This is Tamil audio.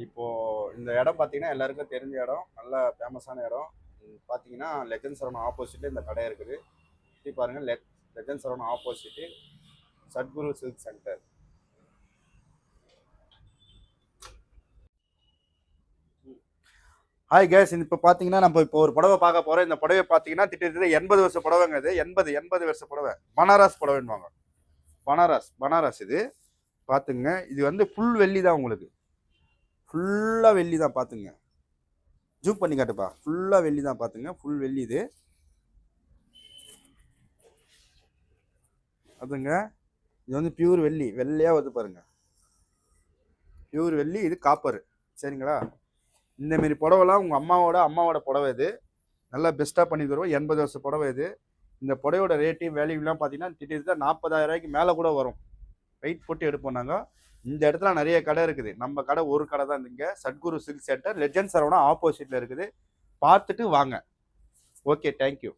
இப்போது இந்த இடம் பார்த்தீங்கன்னா எல்லாருக்கும் தெரிஞ்ச இடம், நல்ல ஃபேமஸான இடம். பார்த்தீங்கன்னா லெஜண்ட் சரவணா ஆப்போசிட்டில் இந்த கடை இருக்குது. சுற்றி பாருங்கள். Legend Saravana opposite Sathguru silk centre. Hi guys, இப்போ பார்த்தீங்கன்னா நம்ம இப்போ ஒரு புடவை பார்க்க போகிறோம். இந்த புடவை பார்த்தீங்கன்னா திட்டத்தட்ட 80 வருஷ புடவைங்க. இது 80 வருஷ புடவை. பனாரஸ் புடவைன்னுவாங்க. பனாரஸ் இது பார்த்துங்க. இது வந்து ஃபுல் வெள்ளி தான், உங்களுக்கு ஃபுல்லாக வெள்ளி தான். பார்த்துங்க, ஜூம் பண்ணி காட்டுப்பா. ஃபுல்லாக வெள்ளி தான், பார்த்துங்க. ஃபுல் வெள்ளி இது. அதுங்க, இது வந்து பியூர் வெள்ளி, வெள்ளையாக வந்து பாருங்க, பியூர் வெள்ளி. இது காப்பர், சரிங்களா? இந்தமாரி புடவைலாம் உங்கள் அம்மாவோட புடவை. இது நல்லா பெஸ்ட்டாக பண்ணி தருவோம். 80 வருஷ புடவை இது. இந்த புடவையோட ரேட்டு வேல்யூலாம் பார்த்தீங்கன்னா திட்டத்தட்ட 40,000 ரூபாய்க்கு மேலே கூட வரும். வெயிட் போட்டு எடுப்போம் நாங்கள். இந்த இடத்துல நிறைய கடை இருக்குது. நம்ம கடை ஒரு கடை தான் இங்கே, Sathguru silk centre, legend Saravana ஆப்போசிட்டில் இருக்குது. பார்த்துட்டு வாங்க. Okay, thank you.